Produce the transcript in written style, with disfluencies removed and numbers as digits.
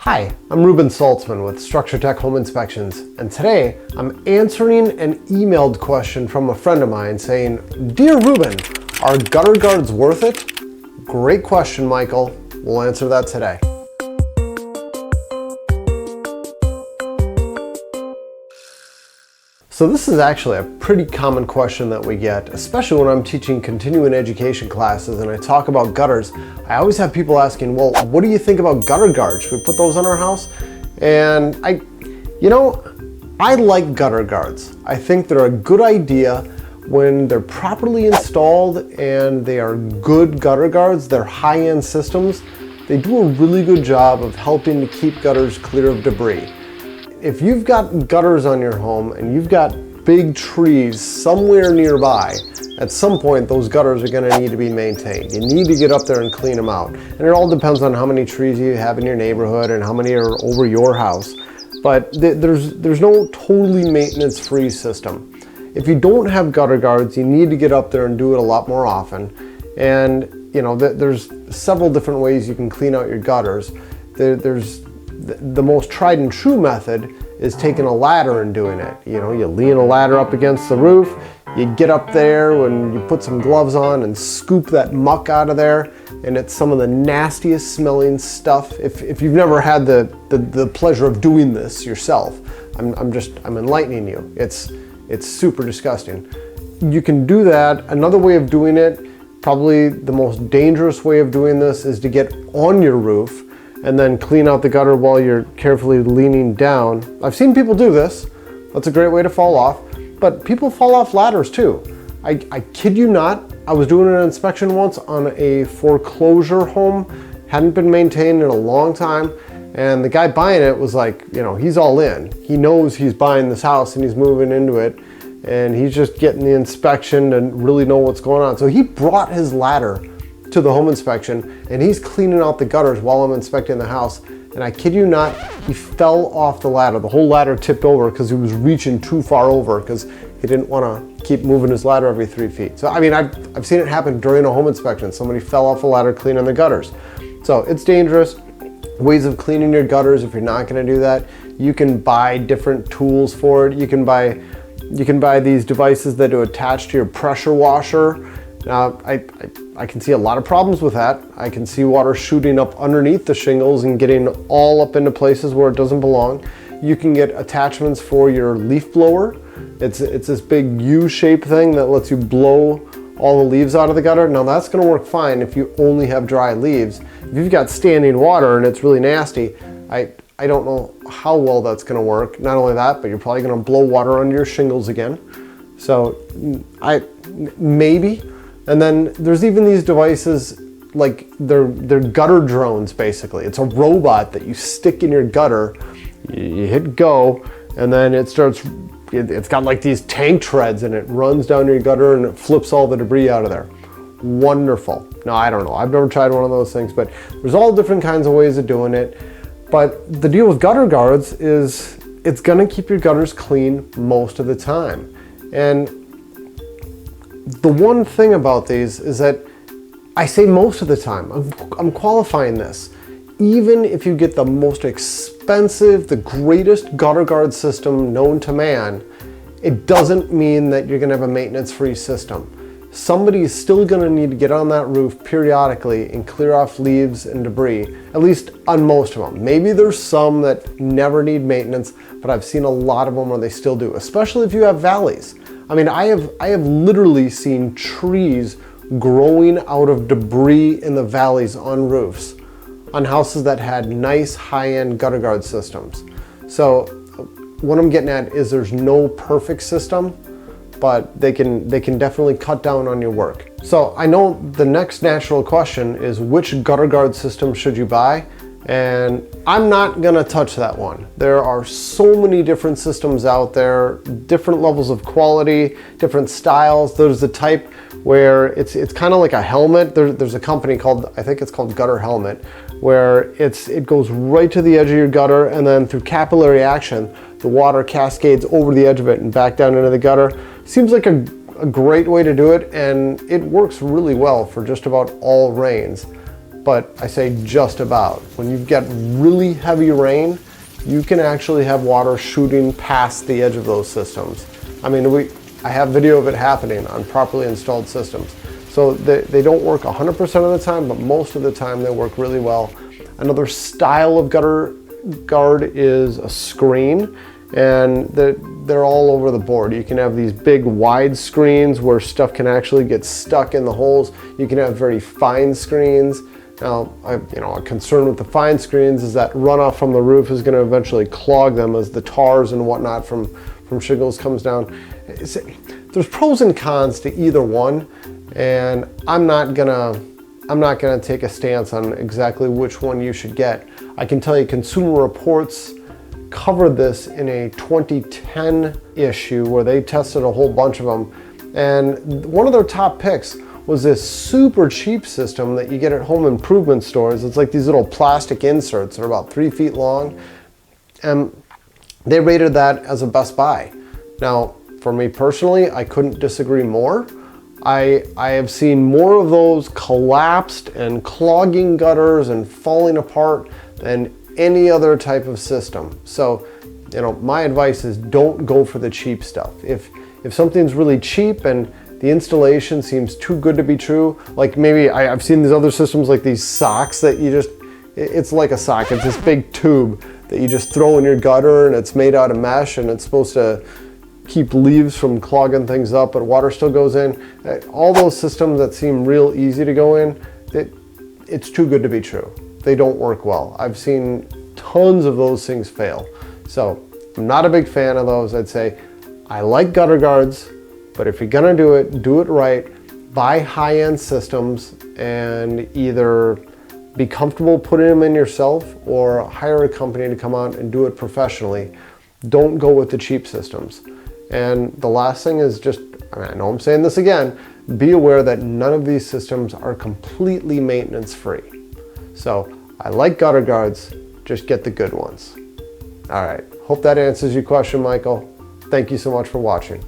Hi, I'm Reuben Saltzman with Structure Tech Home Inspections, and today I'm answering an emailed question from a friend of mine saying, "Dear Reuben, are gutter guards worth it?" Great question, Michael. We'll answer that today. So this is actually a pretty common question that we get, especially when I'm teaching continuing education classes and I talk about gutters. I always have people asking, well, what do you think about gutter guards? Should we put those on our house? And I like gutter guards. I think they're a good idea when they're properly installed and they are good gutter guards. They're high-end systems. They do a really good job of helping to keep gutters clear of debris. If you've got gutters on your home and you've got big trees somewhere nearby, at some point those gutters are going to need to be maintained. You need to get up there and clean them out. And it all depends on how many trees you have in your neighborhood and how many are over your house. But there's no totally maintenance-free system. If you don't have gutter guards, you need to get up there and do it a lot more often. And there's several different ways you can clean out your gutters. The most tried and true method is taking a ladder and doing it. You lean a ladder up against the roof, you get up there and you put some gloves on and scoop that muck out of there, and it's some of the nastiest smelling stuff. If you've never had the pleasure of doing this yourself, I'm enlightening you. It's super disgusting. You can do that. Another way of doing it, probably the most dangerous way of doing this, is to get on your roof and then clean out the gutter while you're carefully leaning down. I've seen people do this. That's a great way to fall off, but people fall off ladders too. I kid you not, I was doing an inspection once on a foreclosure home, hadn't been maintained in a long time, and the guy buying it was like, he's all in. He knows he's buying this house and he's moving into it, and he's just getting the inspection to really know what's going on. So he brought his ladder to the home inspection and he's cleaning out the gutters while I'm inspecting the house, and I kid you not, he fell off the ladder. The whole ladder tipped over because he was reaching too far over because he didn't want to keep moving his ladder every 3 feet. So I've seen it happen during a home inspection. Somebody fell off a ladder cleaning the gutters. So it's dangerous. Ways of cleaning your gutters, if you're not going to do that, you can buy different tools for it. You can buy these devices that are attached to your pressure washer. Now, I can see a lot of problems with that. I can see water shooting up underneath the shingles and getting all up into places where it doesn't belong. You can get attachments for your leaf blower. It's this big U-shaped thing that lets you blow all the leaves out of the gutter. Now that's going to work fine if you only have dry leaves. If you've got standing water and it's really nasty, I don't know how well that's going to work. Not only that, but you're probably going to blow water onto your shingles again. So maybe. And then there's even these devices, like they're gutter drones basically. It's a robot that you stick in your gutter, you hit go, and then it's got like these tank treads and it runs down your gutter and it flips all the debris out of there. Wonderful. Now, I don't know, I've never tried one of those things, but there's all different kinds of ways of doing it. But the deal with gutter guards is it's gonna keep your gutters clean most of the time. And the one thing about these is that I say most of the time, I'm qualifying this. Even if you get the most expensive, the greatest gutter guard system known to man, it doesn't mean that you're gonna have a maintenance-free system. Somebody is still gonna need to get on that roof periodically and clear off leaves and debris, at least on most of them. Maybe there's some that never need maintenance, but I've seen a lot of them where they still do, especially if you have valleys. I have literally seen trees growing out of debris in the valleys on roofs, on houses that had nice high-end gutter guard systems. So what I'm getting at is there's no perfect system, but they can definitely cut down on your work. So I know the next natural question is, which gutter guard system should you buy? And I'm not gonna touch that one. There are so many different systems out there, different levels of quality, different styles. There's the type where it's kind of like a helmet. There's a company called, I think it's called Gutter Helmet, where it goes right to the edge of your gutter, and then through capillary action, the water cascades over the edge of it and back down into the gutter. Seems like a great way to do it, and it works really well for just about all rains. but I say just about. When you get really heavy rain, you can actually have water shooting past the edge of those systems. I mean, I have video of it happening on properly installed systems. So they don't work 100% of the time, but most of the time they work really well. Another style of gutter guard is a screen, and they're all over the board. You can have these big wide screens where stuff can actually get stuck in the holes. You can have very fine screens. Now, a concern with the fine screens is that runoff from the roof is going to eventually clog them as the tars and whatnot from shingles comes down. There's pros and cons to either one, and I'm not gonna take a stance on exactly which one you should get. I can tell you Consumer Reports covered this in a 2010 issue where they tested a whole bunch of them, and one of their top picks was this super cheap system that you get at home improvement stores. It's like these little plastic inserts that are about 3 feet long, and they rated that as a best buy. Now, for me personally, I couldn't disagree more. I have seen more of those collapsed and clogging gutters and falling apart than any other type of system. So, my advice is don't go for the cheap stuff. If something's really cheap and the installation seems too good to be true, like maybe I've seen these other systems like these socks that it's like a sock, it's this big tube that you just throw in your gutter, and it's made out of mesh, and it's supposed to keep leaves from clogging things up, but water still goes in. All those systems that seem real easy to go in, it's too good to be true. They don't work well. I've seen tons of those things fail. So I'm not a big fan of those. I'd say I like gutter guards, but if you're gonna do it right. Buy high-end systems and either be comfortable putting them in yourself or hire a company to come out and do it professionally. Don't go with the cheap systems. And the last thing is I know I'm saying this again, be aware that none of these systems are completely maintenance free. So I like gutter guards, just get the good ones. All right, hope that answers your question, Michael. Thank you so much for watching.